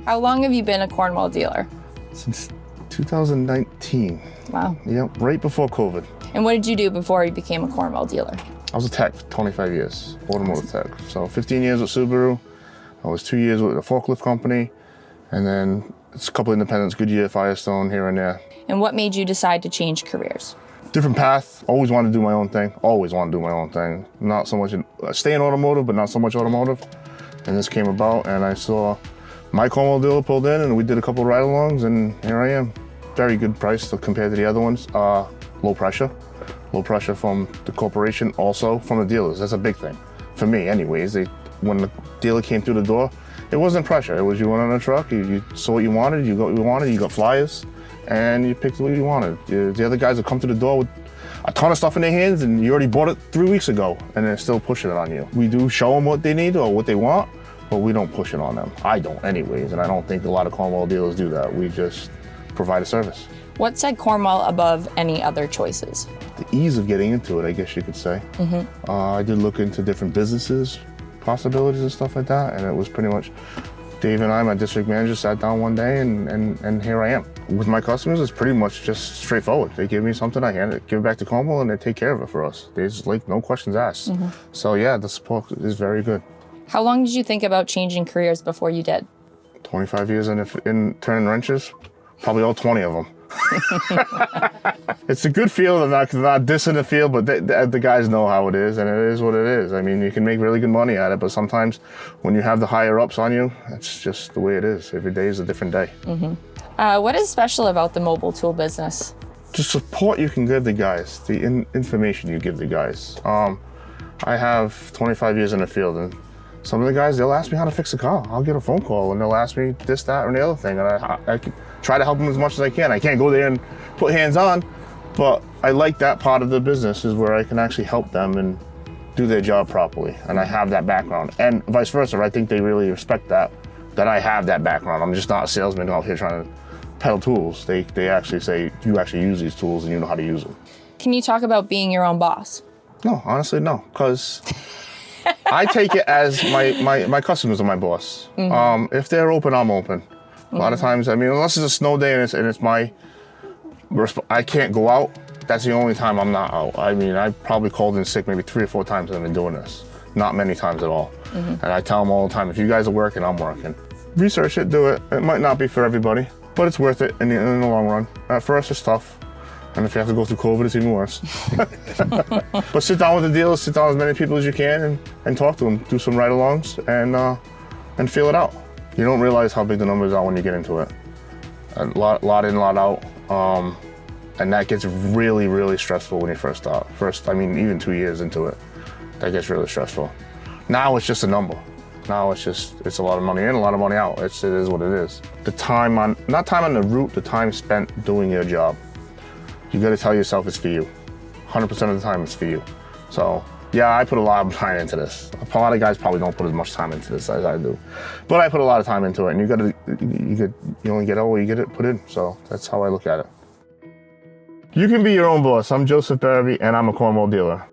How long have you been a Cornwell dealer? Since 2019. Wow. Yep, right before COVID. And what did you do before you became a Cornwell dealer? I was a tech for 25 years, automotive tech. So 15 years with Subaru. I was 2 years with a forklift company. And then it's a couple independents, Goodyear, Firestone, here and there. And what made you decide to change careers? Different path. Always wanted to do my own thing. Always wanted to do my own thing. Not so much, stay in automotive, but not so much automotive. And this came about and I saw my Cornwell dealer pulled in and we did a couple ride-alongs and here I am. Very good price compared to the other ones. Low pressure. Low pressure from the corporation, also from the dealers. That's a big thing. For me anyways. When the dealer came through the door, it wasn't pressure. It was you went on a truck, you saw what you wanted, you got what you wanted, you got flyers, and you picked what you wanted. The other guys would come to the door with a ton of stuff in their hands and you already bought it 3 weeks ago and they're still pushing it on you. We do show them what they need or what they want, but we don't push it on them. I don't anyways, and I don't think a lot of Cornwell dealers do that. We just provide a service. What set Cornwell above any other choices? The ease of getting into it, I guess you could say. I did look into different businesses, possibilities and stuff like that, and it was pretty much Dave and I, my district manager, sat down one day and here I am. With my customers, it's pretty much just straightforward. They give me something, I hand it, give it back to Cornwell, and they take care of it for us. There's like no questions asked. So yeah, the support is very good. How long did you think about changing careers before you did? 25 years in turning wrenches, probably all 20 of them. It's a good field. I'm not dissing the field, but the guys know how it is, and it is what it is. I mean, you can make really good money at it, but sometimes when you have the higher ups on you, it's just the way it is. Every day is a different day. What is special about the mobile tool business? The support you can give the guys, the information you give the guys. I have 25 years in the field, and some of the guys, they'll ask me how to fix a car. I'll get a phone call, and they'll ask me this, that, or the other thing, and I can try to help them as much as I can. I can't go there and put hands on, but I like that part of the business is where I can actually help them and do their job properly, and I have that background. And vice versa, I think they really respect that I have that background. I'm just not a salesman out here trying to peddle tools. They actually say, you actually use these tools and you know how to use them. Can you talk about being your own boss? No, honestly, no, because I take it as my customers are my boss. If they're open, I'm open. A lot of times, I mean, unless it's a snow day and it's I can't go out, that's the only time I'm not out. I mean, I probably called in sick maybe 3 or 4 times I've been doing this. Not many times at all. And I tell them all the time, if you guys are working, I'm working. Research it, do it. It might not be for everybody, but it's worth it in the long run. At first, it's tough. And if you have to go through COVID, it's even worse. But sit down with the dealers, sit down with as many people as you can and talk to them. Do some ride-alongs and feel it out. You don't realize how big the numbers are when you get into it. A lot in, lot out. And that gets really, really stressful when you first start. I mean, even 2 years into it, that gets really stressful. Now it's just a number. Now it's a lot of money in, a lot of money out. It is what it is. The time not time on the route, the time spent doing your job. You gotta tell yourself it's for you. 100% of the time it's for you. So yeah, I put a lot of time into this. A lot of guys probably don't put as much time into this as I do. But I put a lot of time into it, and you only get what you get it put in. So that's how I look at it. You can be your own boss. I'm Joseph Berube, and I'm a Cornwell dealer.